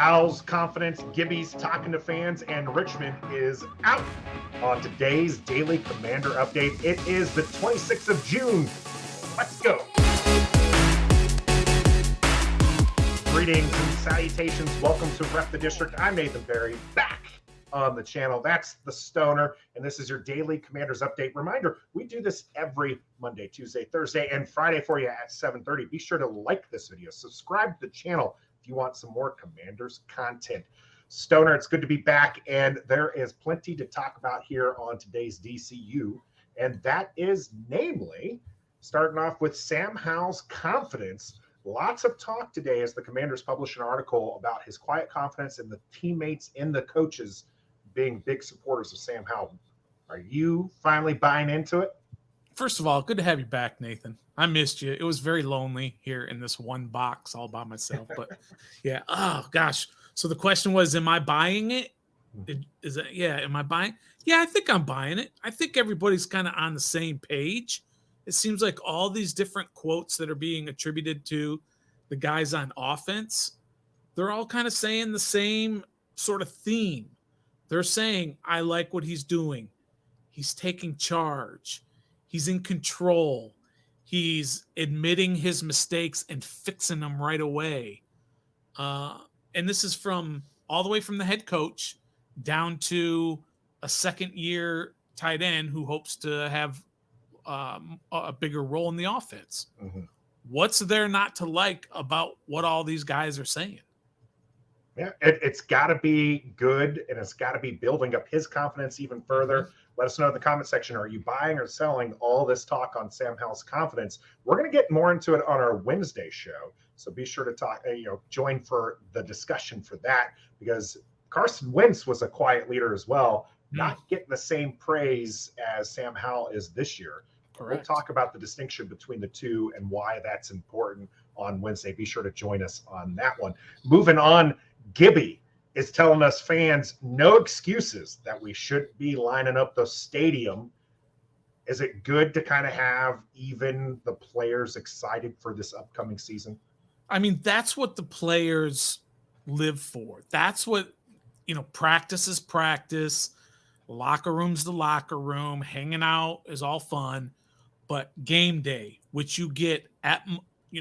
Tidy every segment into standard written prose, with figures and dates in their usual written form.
Howell's confidence, Gibby's talking to fans, and Richmond is out on today's Daily Commander Update. It is the 26th of June. Let's go. Greetings and salutations. Welcome to Rep the District. I'm Nathan Berry, back on the channel. That's the Stoner, and this is your Daily Commanders Update. Reminder, we do this every Monday, Tuesday, Thursday, and Friday for you at 7:30. Be sure to like this video, subscribe to the channel if you want some more Commanders content. Stoner, it's good to be back, and there is plenty to talk about here on today's DCU, and that is namely starting off with Sam Howell's confidence. Lots of talk today as the Commanders publish an article about his quiet confidence and the teammates and the coaches being big supporters of Sam Howell. Are you finally buying into it? First of all, good to have you back, Nathan. I missed you. It was very lonely here in this one box all by myself. But yeah, oh gosh. So the question was, am I buying it? Is it, yeah, am I buying? Yeah, I think I'm buying it. I think everybody's kind of on the same page. It seems like all these different quotes that are being attributed to the guys on offense, they're all kind of saying the same sort of theme. They're saying, I like what he's doing. He's taking charge. He's in control. He's admitting his mistakes and fixing them right away. And this is from all the way from the head coach down to a second-year tight end who hopes to have a bigger role in the offense. Mm-hmm. What's there not to like about what all these guys are saying? Yeah, it's got to be good, and it's got to be building up his confidence even further. Mm-hmm. Let us know in the comment section. Are you buying or selling all this talk on Sam Howell's confidence? We're going to get more into it on our Wednesday show, so be sure to join for the discussion for that, because Carson Wentz was a quiet leader as well, not getting the same praise as Sam Howell is this year. Correct. We'll talk about the distinction between the two and why that's important on Wednesday. Be sure to join us on that one. Moving on, Gibby is telling us fans no excuses that we should be lining up the stadium. Is it good to kind of have even the players excited for this upcoming season? I mean, that's what the players live for. That's what, practice is practice. Locker room's the locker room. Hanging out is all fun. But game day, which you get at,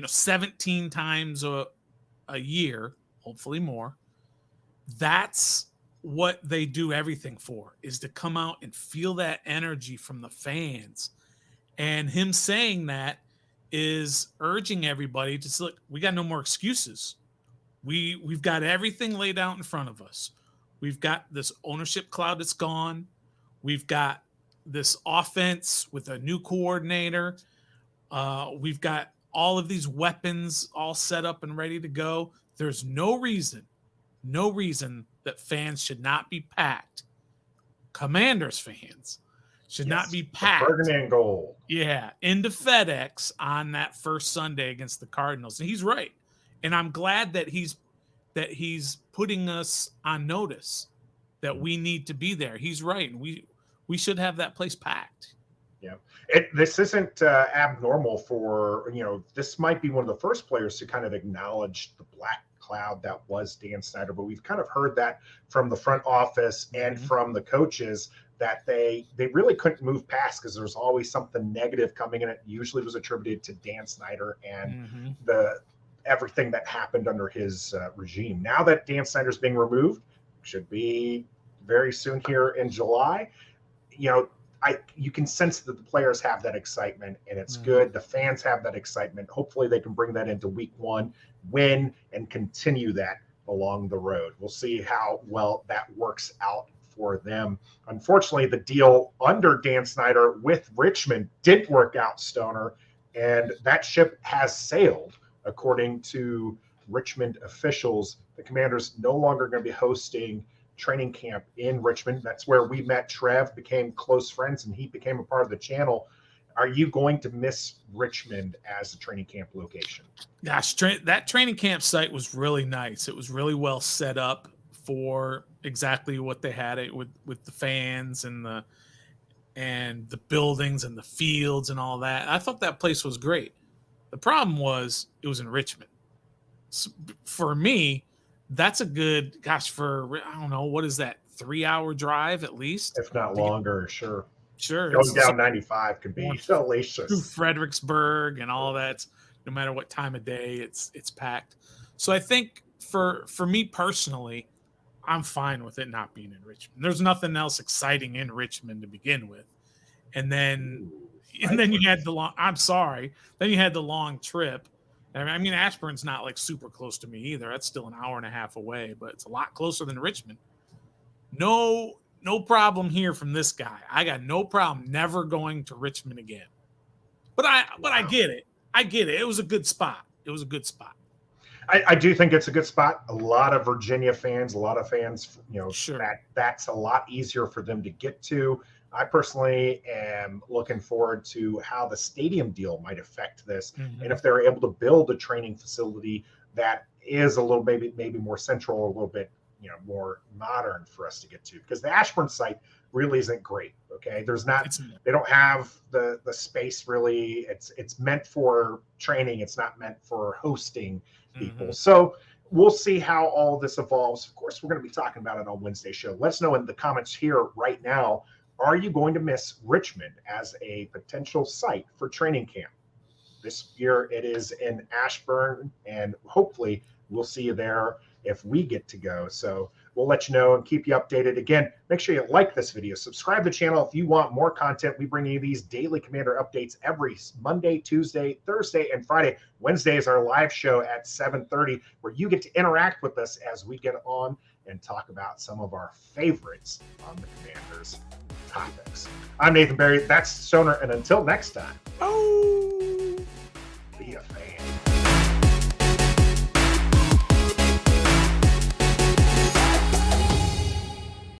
17 times a year, hopefully more, that's what they do everything for, is to come out and feel that energy from the fans. And him saying that is urging everybody to say, look, we got no more excuses. We've got everything laid out in front of us. We've got this ownership cloud that's gone. We've got this offense with a new coordinator. We've got all of these weapons all set up and ready to go. There's no reason that fans should not be packed. Commanders fans should not be packed. Burgundy and gold. Yeah, into FedEx on that first Sunday against the Cardinals. And he's right. And I'm glad that he's putting us on notice that we need to be there. He's right. And we should have that place packed. Yeah, this isn't abnormal for, this might be one of the first players to kind of acknowledge the black cloud that was Dan Snyder, but we've kind of heard that from the front office and from the coaches that they really couldn't move past, because there's always something negative coming in. It usually was attributed to Dan Snyder and everything that happened under his regime. Now that Dan Snyder's being removed, should be very soon here in July, you can sense that the players have that excitement, and it's good. The fans have that excitement. Hopefully they can bring that into week one, win, and continue that along the road. We'll see how well that works out for them. Unfortunately, the deal under Dan Snyder with Richmond didn't work out, Stoner, and that ship has sailed. According to Richmond officials, the Commanders no longer going to be hosting training camp in Richmond. That's where we met Trev, became close friends, and he became a part of the channel. Are you going to miss Richmond as a training camp location? Gosh, that training camp site was really nice. It was really well set up for exactly what they had it with the fans and the buildings and the fields and all that. I thought that place was great. The problem was it was in Richmond. For me, that's a good, gosh, for, I don't know, what is that, 3-hour drive at least? if not To get, longer. Sure. sure. Going It's down 95 can be through hellacious. Fredericksburg and all that. No matter what time of day, it's packed. So I think for me personally, I'm fine with it not being in Richmond. There's nothing else exciting in Richmond to begin with. And then you had the long, I'm sorry. Then you had the long trip. I mean, Ashburn's not like super close to me either. That's still an hour and a half away, but it's a lot closer than Richmond. No problem here from this guy. I got no problem never going to Richmond again. But I get it. I get it. It was a good spot. I do think it's a good spot. A lot of Virginia fans, a lot of fans, Sure. that's a lot easier for them to get to. I personally am looking forward to how the stadium deal might affect this, and if they're able to build a training facility that is a little maybe more central, a little bit more modern for us to get to, because the Ashburn site really isn't great. Okay, they don't have the space really. It's meant for training. It's not meant for hosting people. So we'll see how all this evolves. Of course, we're going to be talking about it on Wednesday's show. Let us know in the comments here right now. Are you going to miss Richmond as a potential site for training camp? This year it is in Ashburn, and hopefully we'll see you there if we get to go. So we'll let you know and keep you updated. Again, make sure you like this video, subscribe to the channel if you want more content. We bring you these daily Commander updates every Monday, Tuesday, Thursday, and Friday. Wednesday is our live show at 7:30, where you get to interact with us as we get on and talk about some of our favorites on the Commanders topics. I'm Nathan Barry. That's Stoner. And until next time. Oh.